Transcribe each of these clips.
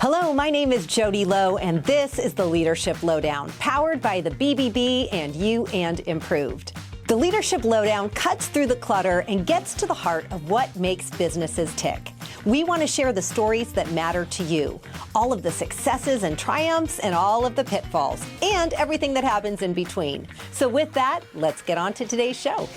Hello, my name is Jody Lowe, and this is the Leadership Lowdown, powered by the BBB and You and Improved. The Leadership Lowdown cuts through the clutter and gets to the heart of what makes businesses tick. We want to share the stories that matter to you, all of the successes and triumphs and all of the pitfalls, and everything that happens in between. So with that, let's get on to today's show.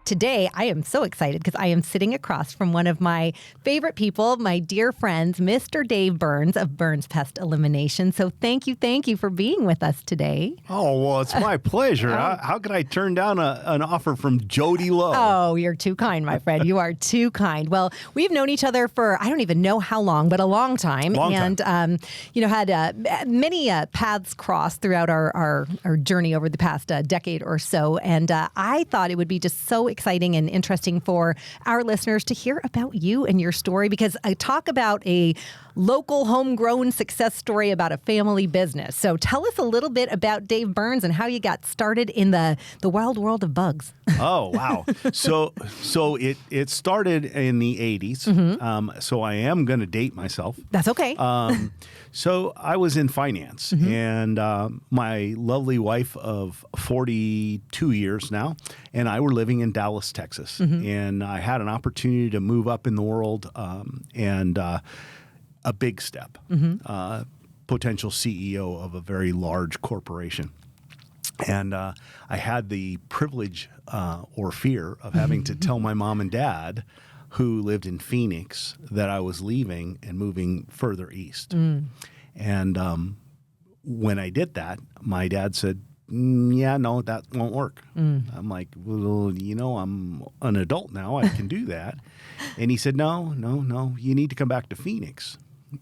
Today, I am so excited because I am sitting across from one of my favorite people, my dear friends, Mr. Dave Burns of Burns Pest Elimination. So thank you for being with us today. Oh, well, it's my pleasure. How could I turn down an offer from Jody Lowe? Oh, you're too kind, my friend. You are too kind. Well, we've known each other for, I don't even know how long, but a long time. Had many paths crossed throughout our journey over the past decade or so. And I thought it would be just so exciting and interesting for our listeners to hear about you and your story, because I talk about a local homegrown success story about a family business. So tell us a little bit about Dave Burns and how you got started in the wild world of bugs. Oh, wow. So it started in the 80s. Mm-hmm. So I am going to date myself. That's okay. So I was in finance, mm-hmm. and my lovely wife of 42 years now and I were living in Dallas, Texas. Mm-hmm. And I had an opportunity to move up in the world and a big step, mm-hmm. Potential CEO of a very large corporation. And I had the privilege or fear of having to tell my mom and dad, who lived in Phoenix, that I was leaving and moving further east. Mm. And when I did that, my dad said, yeah, no, that won't work. Mm. I'm like, well, I'm an adult now. I can do that. And he said, no, you need to come back to Phoenix.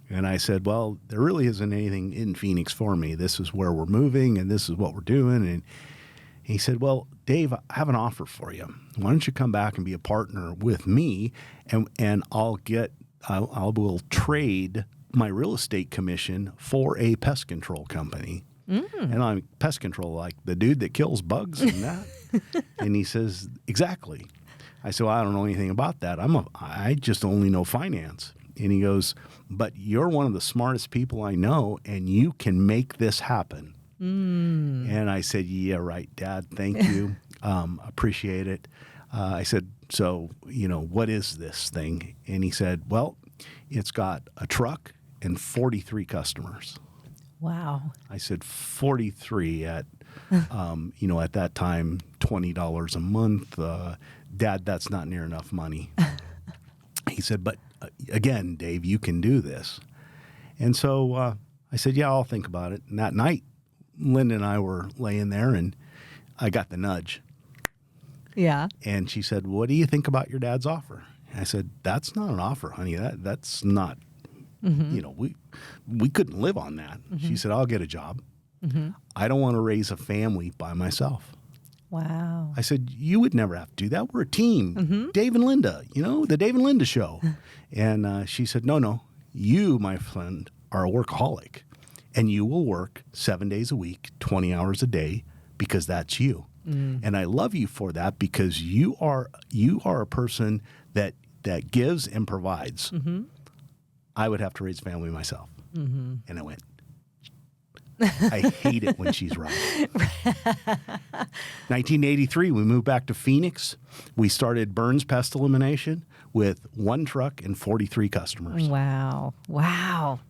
And I said, well, there really isn't anything in Phoenix for me. This is where we're moving, and this is what we're doing. And he said, well, Dave, I have an offer for you. Why don't you come back and be a partner with me, and I will trade my real estate commission for a pest control company. Mm. And I'm pest control, like the dude that kills bugs and that. And he says, exactly. I said, well, I don't know anything about that. I just only know finance. And he goes, but you're one of the smartest people I know, and you can make this happen. Mm. And I said, yeah, right, Dad. Thank you. Appreciate it. I said, so, what is this thing? And he said, well, it's got a truck and 43 customers. Wow. I said 43 at, at that time, $20 a month. Dad, that's not near enough money. He said, but again, Dave, you can do this. And so I said, yeah, I'll think about it. And that night, Linda and I were laying there, and I got the nudge. Yeah. And she said, what do you think about your dad's offer? And I said, that's not an offer, honey. That's not, mm-hmm. We couldn't live on that. Mm-hmm. She said, I'll get a job. Mm-hmm. I don't want to raise a family by myself. Wow. I said, you would never have to do that. We're a team. Mm-hmm. Dave and Linda, the Dave and Linda show. And she said, no, you, my friend, are a workaholic. And you will work 7 days a week, 20 hours a day, because that's you. Mm. And I love you for that, because you are a person that gives and provides. Mm-hmm. I would have to raise a family myself. Mm-hmm. And I went, I hate it when she's right. 1983, we moved back to Phoenix. We started Burns Pest Elimination with one truck and 43 customers. Wow.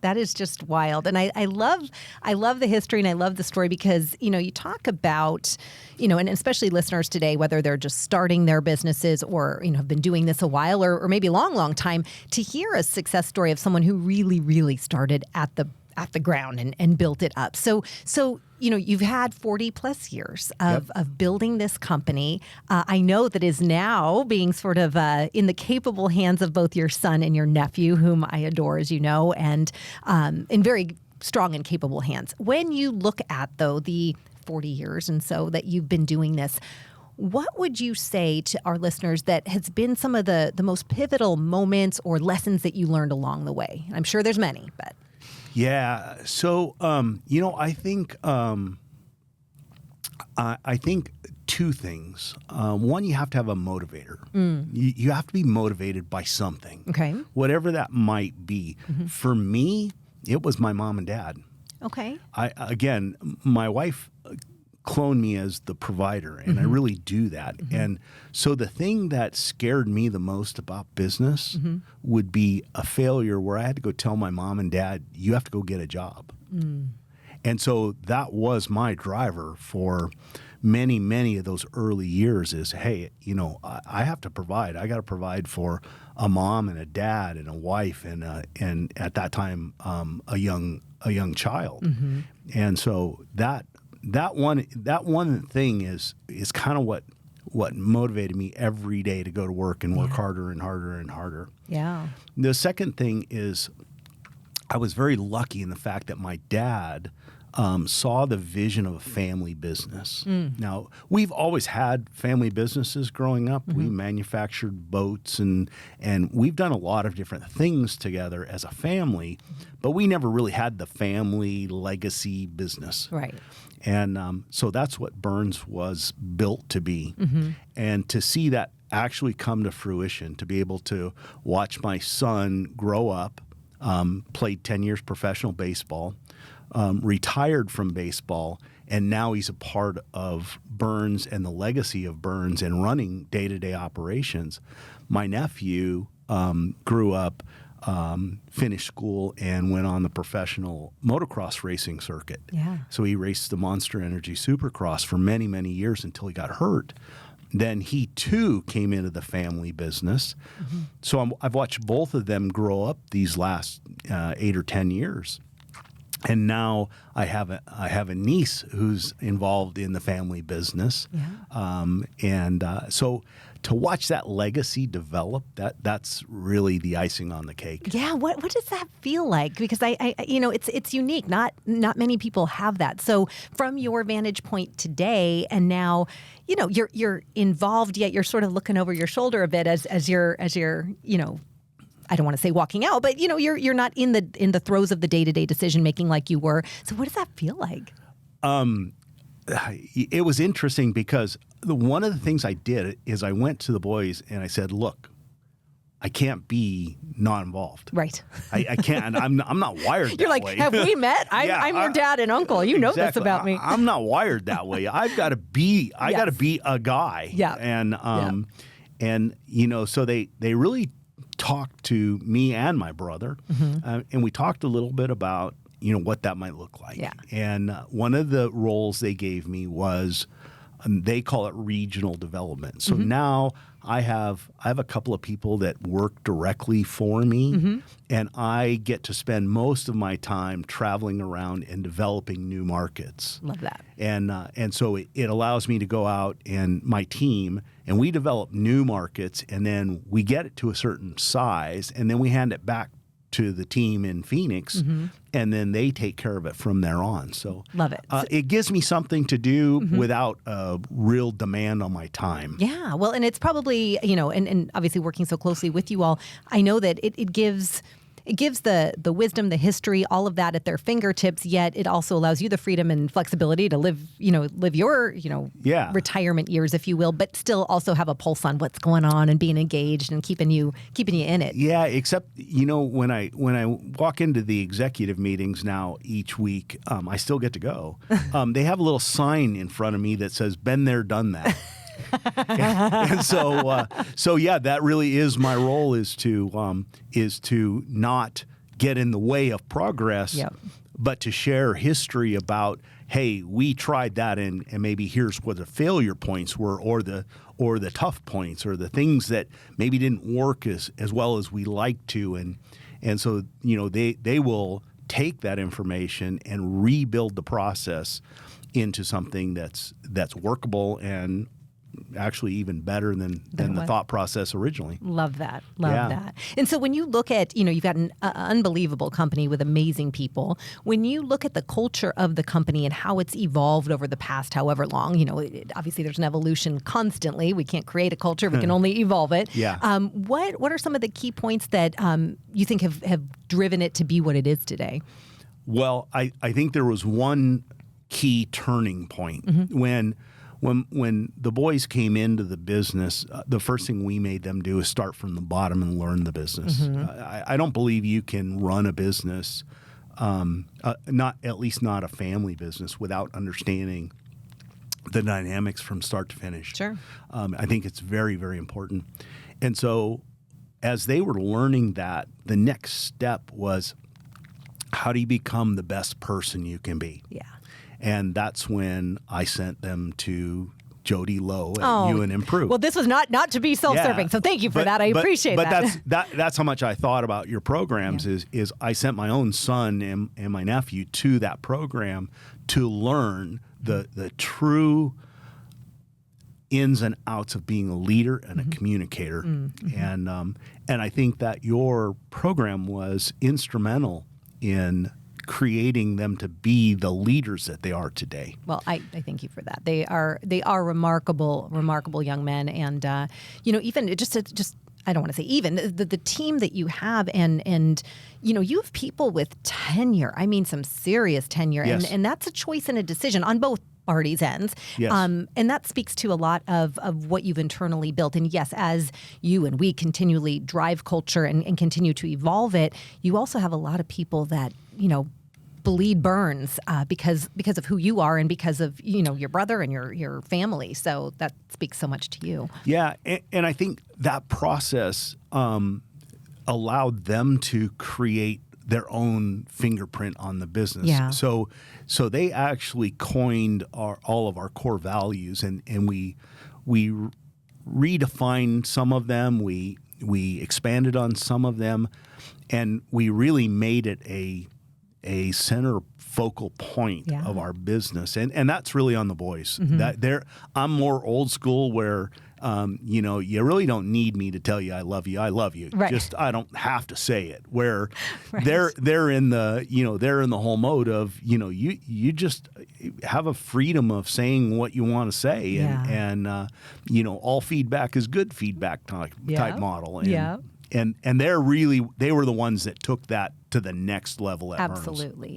That is just wild. And I love the history, and I love the story, because, you talk about, and especially listeners today, whether they're just starting their businesses or, have been doing this a while or maybe a long, long time, to hear a success story of someone who really, really started at the ground and built it up. So you've had 40 plus years of building this company. I know that is now being sort of in the capable hands of both your son and your nephew, whom I adore, as you know, and in very strong and capable hands. When you look at, though, the 40 years and so that you've been doing this, what would you say to our listeners that has been some of the most pivotal moments or lessons that you learned along the way? I'm sure there's many, but... Yeah. So, I think I think two things. One, you have to have a motivator. You have to be motivated by something, Okay. whatever that might be. For me, it was my mom and dad. Okay. Again, my wife cloned me as the provider, and I really do that. And so the thing that scared me the most about business would be a failure where I had to go tell my mom and dad, you have to go get a job. And so that was my driver for many, many of those early years is, hey, you know, I have to provide. I got to provide for a mom and a dad and a wife and at that time a young child. And so that one thing is kind of what motivated me every day to go to work and work harder and harder and harder. Yeah. The second thing is I was very lucky in the fact that my dad saw the vision of a family business. Now, we've always had family businesses growing up. We manufactured boats and we've done a lot of different things together as a family, but we never really had the family legacy business. Right. And so that's what Burns was built to be. And to see that actually come to fruition, to be able to watch my son grow up, played 10 years professional baseball, retired from baseball, and now he's a part of Burns and the legacy of Burns and running day-to-day operations. My nephew grew up, finished school, and went on the professional motocross racing circuit. Yeah. So he raced the Monster Energy Supercross for many, many years until he got hurt. Then he, too, came into the family business. So I've watched both of them grow up these last 8 or 10 years. And now I have a niece who's involved in the family business. So to watch that legacy develop, that's really the icing on the cake. Yeah, what does that feel like? Because I you know, it's unique. Not many people have that. So from your vantage point today, and now, you know, you're involved, yet you're sort of looking over your shoulder a bit as you're you know, I don't want to say walking out, but you know, you're not in the throes of the day-to-day decision making like you were. So what does that feel like? It was interesting because one of the things I did is I went to the boys and I said, look, I can't be not involved. Right. I can't. I'm not wired that You're like, way. have we met? I'm your dad and uncle. You know this about me. I'm not wired that way. I've got to be. I got to be a guy. Yeah. And you know, so they really talked to me and my brother, and we talked a little bit about, you know, what that might look like. Yeah. And one of the roles they gave me was, they call it regional development. So now I have a couple of people that work directly for me, and I get to spend most of my time traveling around and developing new markets. Love that. And so it allows me to go out and my team, and we develop new markets, and then we get it to a certain size, and then we hand it back to the team in Phoenix, and then they take care of it from there on. So love it. It gives me something to do without a real demand on my time. Yeah, well, and it's probably, you know, and obviously working so closely with you all, I know that it gives the wisdom, the history, all of that at their fingertips, yet it also allows you the freedom and flexibility to live your, retirement years, if you will, but still also have a pulse on what's going on and being engaged and keeping you in it. Yeah, except, you know, when I walk into the executive meetings now each week, I still get to go. They have a little sign in front of me that says, "Been there, done that." and so yeah, that really is my role, is to not get in the way of progress, but to share history about, hey, we tried that, and maybe here's what the failure points were, or the tough points, or the things that maybe didn't work as well as we like to, and so, you know, they will take that information and rebuild the process into something that's workable and actually even better than the thought process originally. Love that. Love that. And so when you look at, you know, you've got an unbelievable company with amazing people. When you look at the culture of the company and how it's evolved over the past however long, you know, obviously there's an evolution constantly. We can't create a culture. We can only evolve it. Yeah. What are some of the key points that you think have driven it to be what it is today? Well, I think there was one key turning point. When the boys came into the business, the first thing we made them do is start from the bottom and learn the business. I don't believe you can run a business, not at least not a family business, without understanding the dynamics from start to finish. Sure. I think it's very, very important. And so as they were learning that, the next step was, how do you become the best person you can be? Yeah. And that's when I sent them to Jody Lowe at You and Improve. Well, this was not to be self-serving, so thank you for that. I appreciate that. But that's how much I thought about your programs. Is I sent my own son and my nephew to that program to learn the true ins and outs of being a leader and a communicator. And I think that your program was instrumental in creating them to be the leaders that they are today. Well, I thank you for that. They are remarkable young men, and even just I don't want to say even the team that you have, and you have people with tenure. I mean, some serious tenure, Yes. and that's a choice and a decision on both parties' ends. Yes. And that speaks to a lot of what you've internally built. And yes, as you and we continually drive culture and continue to evolve it, you also have a lot of people that, bleed Burns because of who you are and because of, your brother and your family. So that speaks so much to you. Yeah. And I think that process allowed them to create their own fingerprint on the business. Yeah. So they actually coined all of our core values, and we redefined some of them. We expanded on some of them, and we really made it a center focal point of our business, and that's really on the boys. I'm more old school, where you really don't need me to tell you I love you. I love you. Right. Just I don't have to say it. Where they're in the whole mode of you just have a freedom of saying what you want to say, and all feedback is good feedback type model. And they were the ones that took that to the next level at Burns.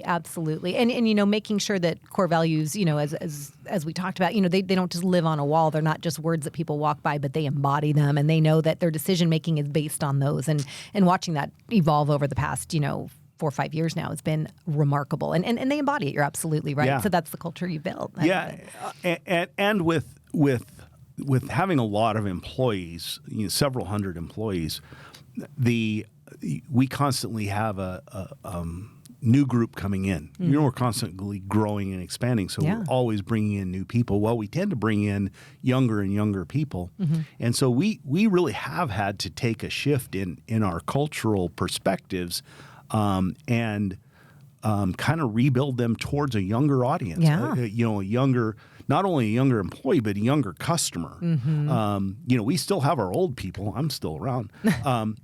Absolutely. And making sure that core values, as we talked about, they don't just live on a wall. They're not just words that people walk by, but they embody them, and they know that their decision making is based on those. And watching that evolve over the past, 4 or 5 years now has been remarkable. And they embody it. You're absolutely right. Yeah. So that's the culture you built. And with having a lot of employees, several hundred employees, we constantly have a new group coming in. We're constantly growing and expanding, so we're always bringing in new people. Well, we tend to bring in younger and younger people, and so we really have had to take a shift in our cultural perspectives, and kind of rebuild them towards a younger audience. Not only a younger employee, but a younger customer. We still have our old people. I'm still around.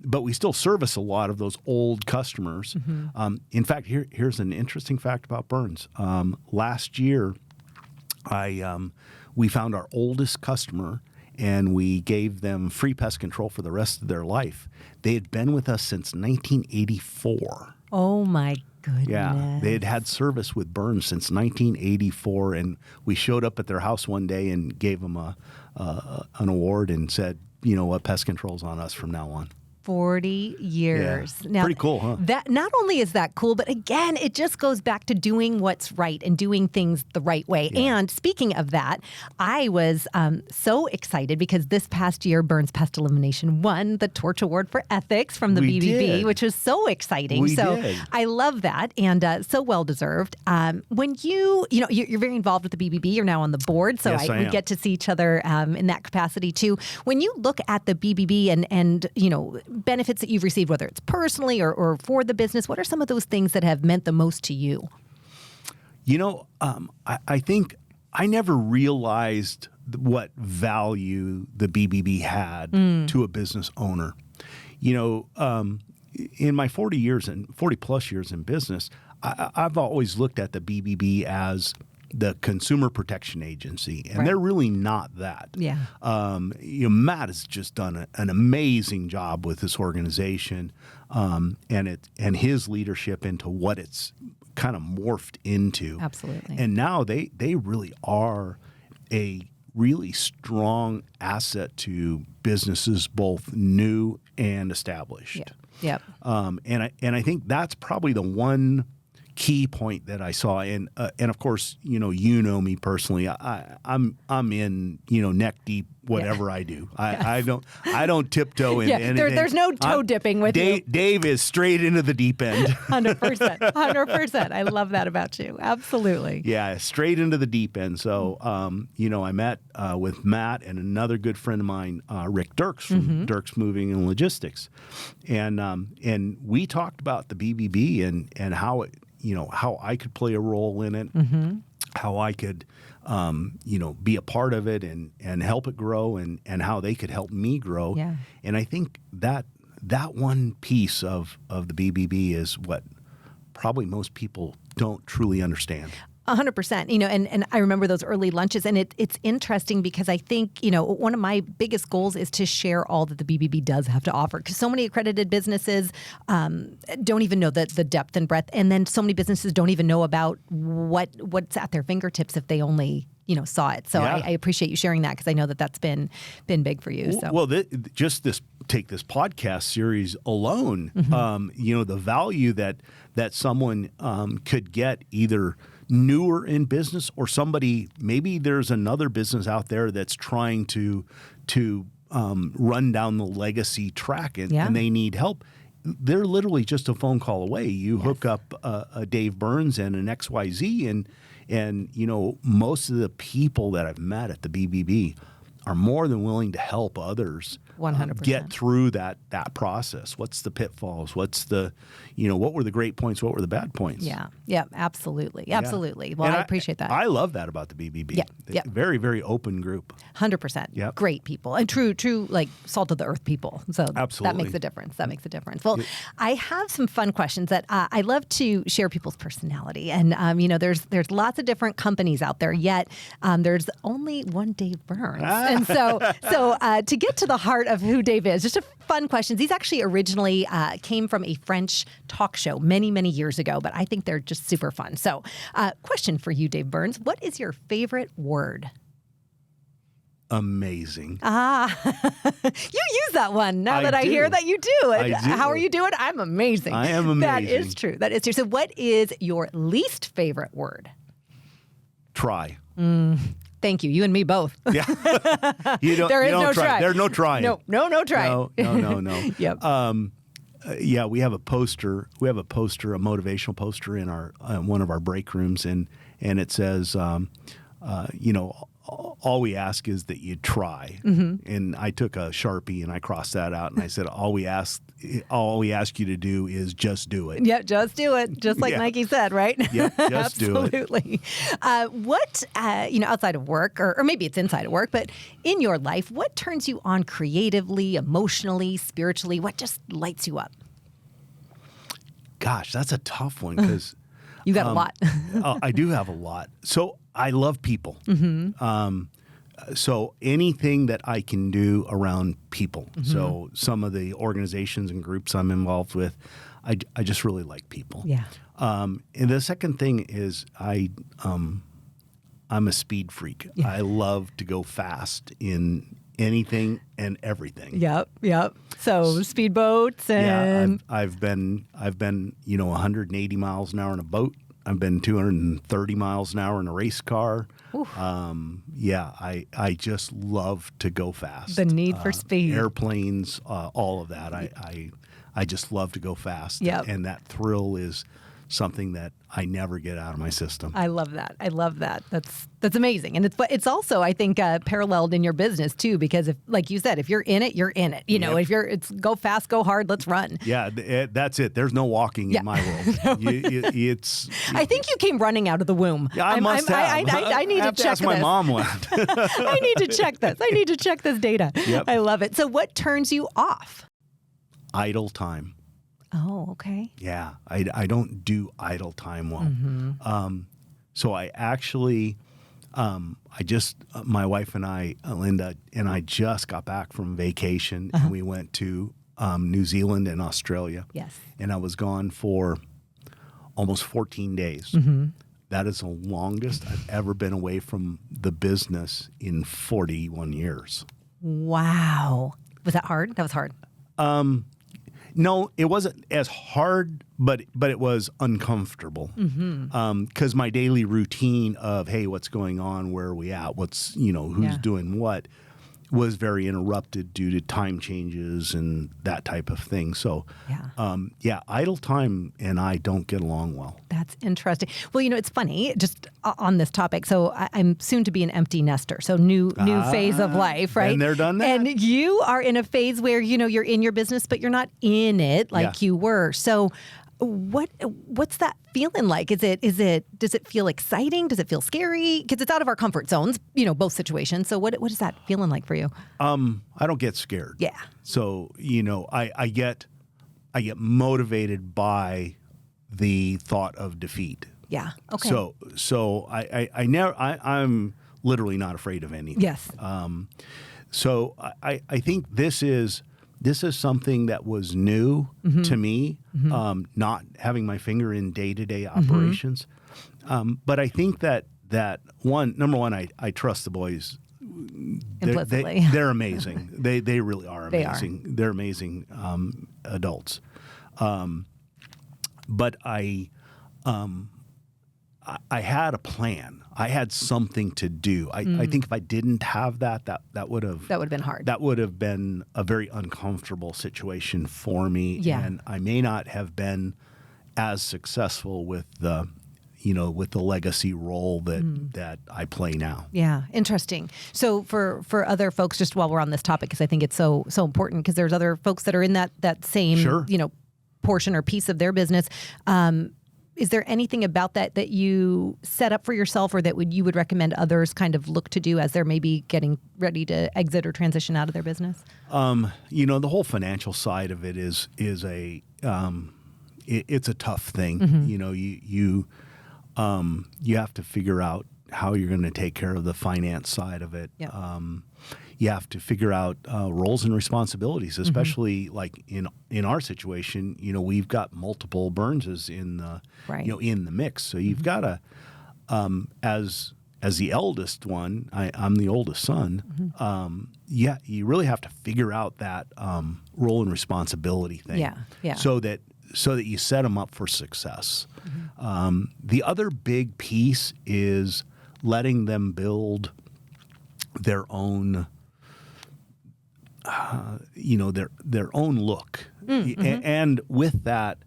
But we still service a lot of those old customers. In fact, here's an interesting fact about Burns. Last year, we found our oldest customer, and we gave them free pest control for the rest of their life. They had been with us since 1984. Oh, my goodness. Yeah, they had service with Burns since 1984, and we showed up at their house one day and gave them an award and said, what, pest control's on us from now on. 40 years. Yeah. Now, pretty cool, huh? That not only is that cool, but again, it just goes back to doing what's right and doing things the right way. Yeah. And speaking of that, I was so excited because this past year, Burns Pest Elimination won the Torch Award for Ethics from the We BBB, did. which was so exciting. We so did. I love that, and so well deserved. When you're very involved with the BBB, you're now on the board, so Yes, I we am. get to see each other in that capacity too. When you look at the BBB and benefits that you've received, whether it's personally or for the business, what are some of those things that have meant the most to you? I think I never realized what value the BBB had to a business owner. In my 40 plus years in business, I've always looked at the BBB as the Consumer Protection Agency, and they're really not that. Yeah. Matt has just done an amazing job with this organization, and his leadership into what it's kind of morphed into. Absolutely. And now they really are a really strong asset to businesses, both new and established. Yep. And I think that's probably the one key point that I saw. And of course, you know me personally. I'm in neck deep whatever I do. I don't tiptoe in anything. There's no toe dipping with you. Dave is straight into the deep end. 100%. I love that about you. Absolutely. Yeah, straight into the deep end. So I met with Matt and another good friend of mine, Rick Dirks from Dirks Moving and Logistics, and we talked about the BBB and how it. How I could play a role in it, how I could, be a part of it and help it grow and how they could help me grow. Yeah. And I think that one piece of the BBB is what probably most people don't truly understand. 100%. And I remember those early lunches, and it's interesting because I think, one of my biggest goals is to share all that the BBB does have to offer, because so many accredited businesses don't even know the depth and breadth, and then so many businesses don't even know about what's at their fingertips if they only saw it. So I appreciate you sharing that, because I know that's been big for you. So take this podcast series alone, the value that someone could get either newer in business or somebody, maybe there's another business out there that's trying to run down the legacy track and they need help. They're literally just a phone call away. You hook up a Dave Burns and an XYZ and most of the people that I've met at the BBB are more than willing to help others 100%. Get through that process. What's the pitfalls? What's the, what were the great points? What were the bad points? Yeah, absolutely. Well, and I appreciate that. I love that about the BBB. Yeah. Very, very open group. 100%. Yep. Great people and true like salt of the earth people. So absolutely. That makes a difference. Well, I have some fun questions that I love to share people's personality. And, there's lots of different companies out there, yet there's only one Dave Burns. And so to get to the heart of who Dave is, just a fun questions. These actually originally came from a French talk show many, many years ago, but I think they're just super fun. So question for you, Dave Burns. What is your favorite word? Amazing. You use that one now that I hear that you do. I do. How are you doing? I'm amazing. I am amazing. That is true. So what is your least favorite word? Try. Thank you. You and me both. Yeah. There is no try. There's no trying. No try. No. Yep. We have a poster. A motivational poster in our one of our break rooms, and it says, all we ask is that you try. And I took a Sharpie and I crossed that out, and I said, all we ask you to do is just do it. Yeah, just do it. Just like Nike said, right? Yeah, just do it. Absolutely. What, outside of work, or maybe it's inside of work, but in your life, what turns you on creatively, emotionally, spiritually? What just lights you up? Gosh, that's a tough one, because you got a lot. I do have a lot. So I love people. So anything that I can do around people. So some of the organizations and groups I'm involved with, I just really like people. Yeah. And the second thing is I'm a speed freak. Yeah. I love to go fast in anything and everything. Yep. So speedboats and I've been 180 miles an hour in a boat. I've been 230 miles an hour in a race car. I just love to go fast. The need for speed. Airplanes, all of that. I just love to go fast. Yep. And that thrill is something that I never get out of my system. I love that. That's amazing. And it's also, I think, paralleled in your business too, because if, like you said, if you're in it, you're in it. If it's go fast, go hard, let's run. Yeah, that's it. There's no walking in my world. I think you came running out of the womb. Yeah, I must have. I need to check this. My mom went. I need to check this. I need to check this data. Yep. I love it. So what turns you off? Idle time. Oh, okay. Yeah, I don't do idle time well. So I actually, my wife and I, Linda, and I just got back from vacation, and we went to New Zealand and Australia. Yes. And I was gone for almost 14 days. That is the longest I've ever been away from the business in 41 years. Wow. Was that hard? That was hard. No, it wasn't as hard, but it was uncomfortable. Because my daily routine of, hey, what's going on? Where are we at? What's, who's doing what? Was very interrupted due to time changes and that type of thing. So, idle time and I don't get along well. That's interesting. Well, it's funny, just on this topic. So I'm soon to be an empty nester. So new phase of life, right? And they're done that. And you are in a phase where, you're in your business, but you're not in it like you were. So what's that feeling like? Does it feel exciting? Does it feel scary? Because it's out of our comfort zones, both situations. So what is that feeling like for you? I don't get scared. Yeah. So, I get motivated by the thought of defeat. Yeah. Okay. So I'm literally not afraid of anything. Yes. So I think this is something that was new to me, not having my finger in day-to-day operations. But I think that number one, I trust the boys. Implicitly. They're amazing. They really are amazing. They're amazing adults. But I had a plan. I had something to do. I think if I didn't have that would have been hard. That would have been a very uncomfortable situation for me. Yeah. And I may not have been as successful with the legacy role that I play now. Yeah, interesting. So for other folks, just while we're on this topic, because I think it's so important, because there's other folks that are in that same portion or piece of their business. Is there anything about that you set up for yourself, or that you would recommend others kind of look to do as they're maybe getting ready to exit or transition out of their business? The whole financial side of it is it's a tough thing. You have to figure out how you're going to take care of the finance side of it. Yep. You have to figure out roles and responsibilities, especially like in our situation. We've got multiple Burnses in the in the mix, so you've got to as the eldest one. I'm the oldest son. You really have to figure out that role and responsibility thing. Yeah. So that you set them up for success. The other big piece is letting them build their own, their own look, and with that,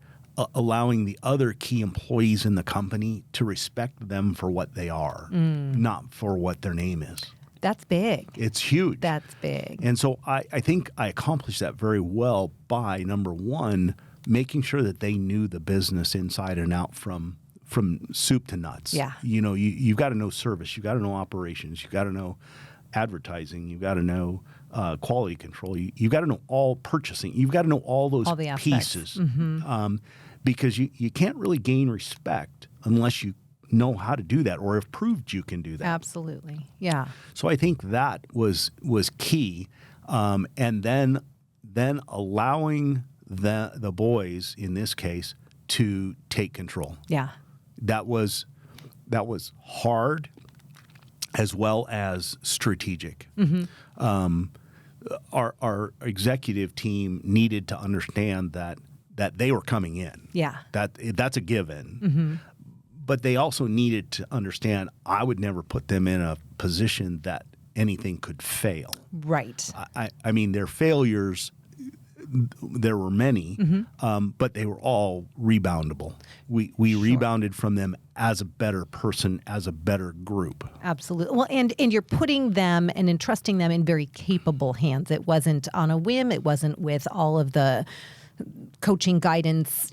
allowing the other key employees in the company to respect them for what they are, not for what their name is. That's big. It's huge. That's big. And so I think I accomplished that very well by, number one, making sure that they knew the business inside and out from soup to nuts. Yeah. You've got to know service. You've got to know operations. You've got to know advertising. You've got to know quality control. You've got to know all purchasing. You've got to know all those pieces. Because you can't really gain respect unless you know how to do that or have proved you can do that. Absolutely. Yeah. So I think that was key. And then allowing the boys, in this case, to take control. Yeah. That was hard as well as strategic. Our executive team needed to understand that they were coming in. Yeah. That's a given. But they also needed to understand I would never put them in a position that anything could fail. Right. I mean, their failures, there were many, but they were all reboundable. We rebounded from them as a better person, as a better group. Absolutely. Well, and you're putting them and entrusting them in very capable hands. It wasn't on a whim. It wasn't with all of the coaching guidance,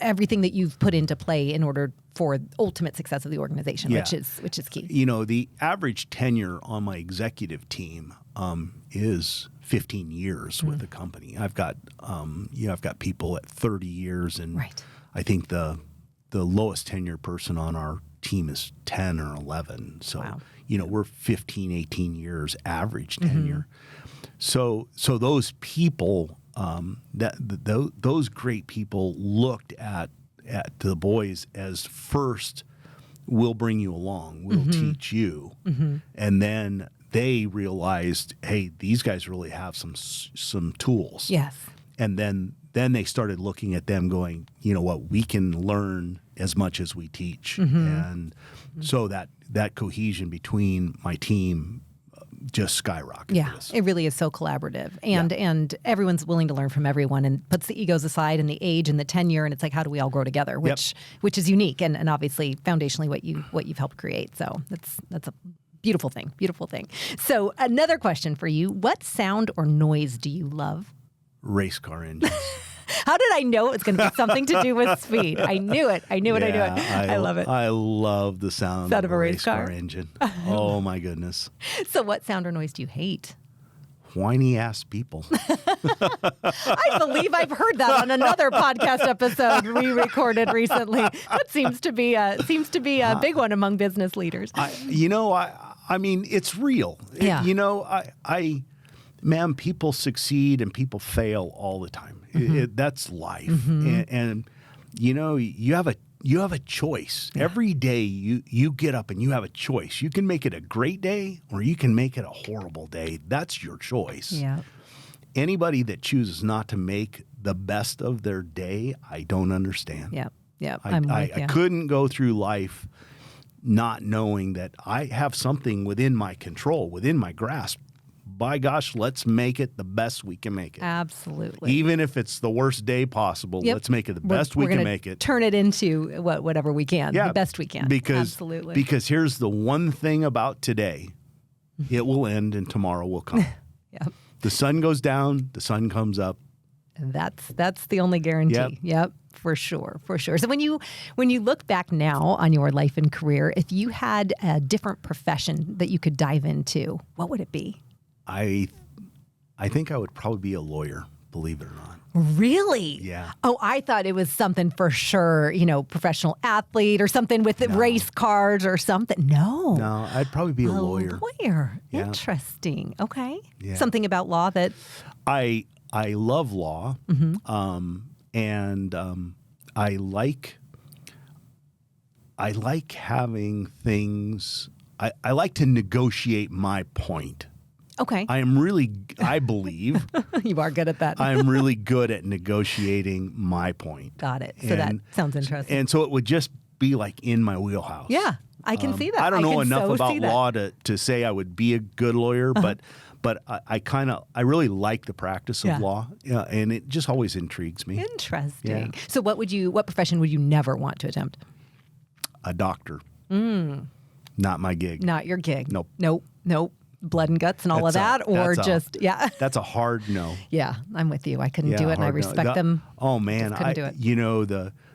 everything that you've put into play in order for ultimate success of the organization, which is key. The average tenure on my executive team is 15 years with the company. I've got people at 30 years, and I think the lowest tenure person on our team is 10 or 11. So, we're 15, 18 years average tenure. So those people, those great people looked at to the boys as first, we'll bring you along, we'll teach you, and then they realized, hey, these guys really have some tools. Yes. And then they started looking at them going, you know what, we can learn as much as we teach. And so that cohesion between my team just skyrocketed. Yeah, it really is so collaborative. And everyone's willing to learn from everyone and puts the egos aside and the age and the tenure, and it's like, how do we all grow together, which is unique and obviously foundationally what you've helped create. So that's a beautiful thing. So another question for you, what sound or noise do you love? Race car engines. How did I know it was going to be something to do with speed? I knew it. I knew it. I love it. I love the sound of a race car engine. Oh, my goodness. So what sound or noise do you hate? Whiny ass people. I believe I've heard that on another podcast episode we recorded recently. That seems to be a big one among business leaders. I mean, it's real. Yeah. Man, people succeed and people fail all the time. That's life. And you have a choice. Yeah. Every day you get up and you have a choice. You can make it a great day or you can make it a horrible day. That's your choice. Yeah. Anybody that chooses not to make the best of their day, I don't understand. Yeah. I couldn't go through life not knowing that I have something within my control, within my grasp. By gosh, let's make it the best we can make it. Absolutely. Even if it's the worst day possible, let's make it the best we can make it. Turn it into whatever we can, the best we can. Absolutely. Because here's the one thing about today. It will end and tomorrow will come. Yep. The sun goes down, the sun comes up. That's the only guarantee. Yep. For sure. So when you look back now on your life and career, if you had a different profession that you could dive into, what would it be? I think I would probably be a lawyer, believe it or not. Really? Yeah. Oh, I thought it was something for sure, professional athlete or something with race cars or something. No, I'd probably be a lawyer. Lawyer. Yeah. Interesting. Okay. Yeah. Something about law that I love law, and I like having things. I like to negotiate my point. Okay. I believe. You are good at that. I'm really good at negotiating my point. Got it. So that sounds interesting. And so it would just be like in my wheelhouse. Yeah, I can see that. I don't know enough about law to say I would be a good lawyer, but I really like the practice of law, and it just always intrigues me. Interesting. Yeah. So what profession would you never want to attempt? A doctor. Not my gig. Not your gig. Nope. Blood and guts and all of that, or that's a hard no. Yeah, I'm with you. I couldn't do it, and I respect them. Oh man, couldn't do it.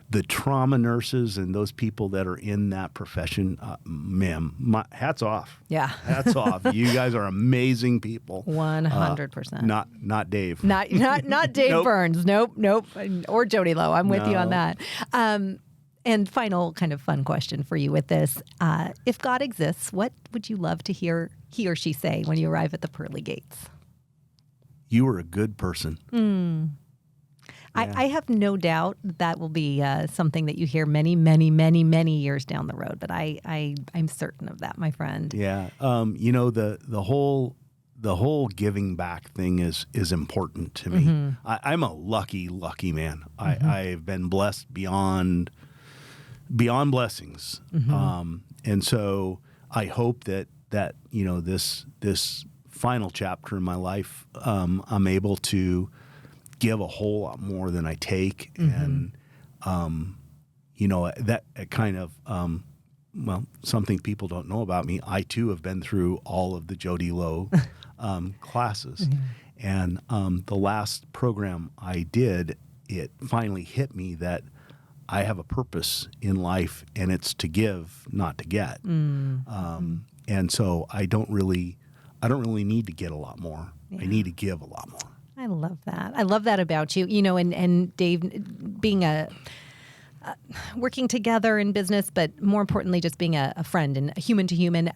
The trauma nurses and those people that are in that profession, ma'am, hats off. Yeah, hats off. You guys are amazing people. 100%. Not Dave. Not Dave Burns. Nope. Or Jody Lowe. I'm with you on that. And final kind of fun question for you with this. If God exists, what would you love to hear he or she say when you arrive at the pearly gates? You are a good person. Yeah. I have no doubt that will be something that you hear many, many, many, many years down the road. But I'm certain of that, my friend. Yeah. The whole giving back thing is important to me. I'm a lucky man. I've been blessed beyond blessings. And so I hope that this final chapter in my life, I'm able to give a whole lot more than I take. And, that kind of, something people don't know about me. I too have been through all of the Jody Lowe classes. And the last program I did, it finally hit me that I have a purpose in life, and it's to give, not to get. And so I don't really need to get a lot more. Yeah. I need to give a lot more. I love that. I love that about you. And Dave, being a working together in business, but more importantly, just being a friend and a human to human.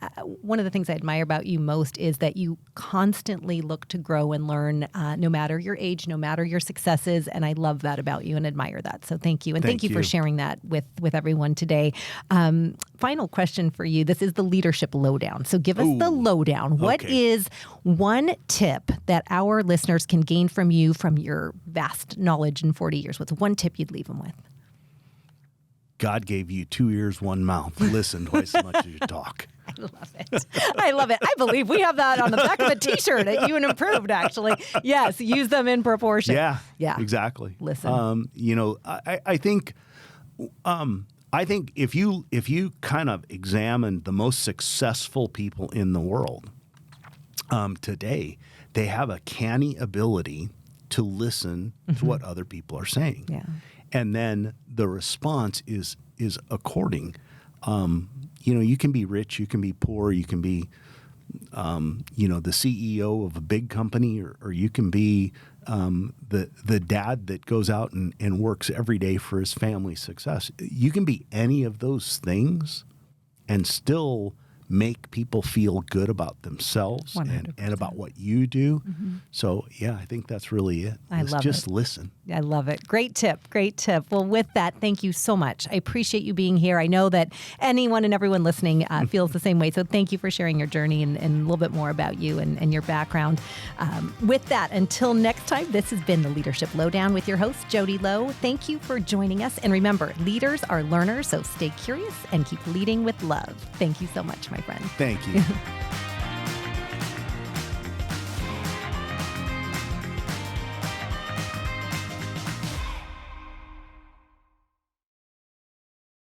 One of the things I admire about you most is that you constantly look to grow and learn, no matter your age, no matter your successes. And I love that about you and admire that. So thank you. And thank you for sharing that with everyone today. Final question for you. This is the Leadership Lowdown. So give us the lowdown. What is one tip that our listeners can gain from you from your vast knowledge in 40 years? What's one tip you'd leave them with? God gave you 2 ears, 1 mouth. Listen twice as much as you talk. I love it. I love it. I believe we have that on the back of a T-shirt at You and Improved, actually. Yes, use them in proportion. Yeah, exactly. Listen. I think if you kind of examine the most successful people in the world today, they have a canny ability to listen to what other people are saying. Yeah. And then the response is according. You can be rich, you can be poor, you can be, the CEO of a big company, or you can be the dad that goes out and works every day for his family's success. You can be any of those things and still make people feel good about themselves and about what you do. Mm-hmm. So, yeah, I think that's really it. Just listen. I love it. Great tip. Great tip. Well, with that, thank you so much. I appreciate you being here. I know that anyone and everyone listening feels the same way. So thank you for sharing your journey and a little bit more about you and your background. With that, until next time, this has been the Leadership Lowdown with your host, Jody Lowe. Thank you for joining us. And remember, leaders are learners, so stay curious and keep leading with love. Thank you so much, my friend. Thank you.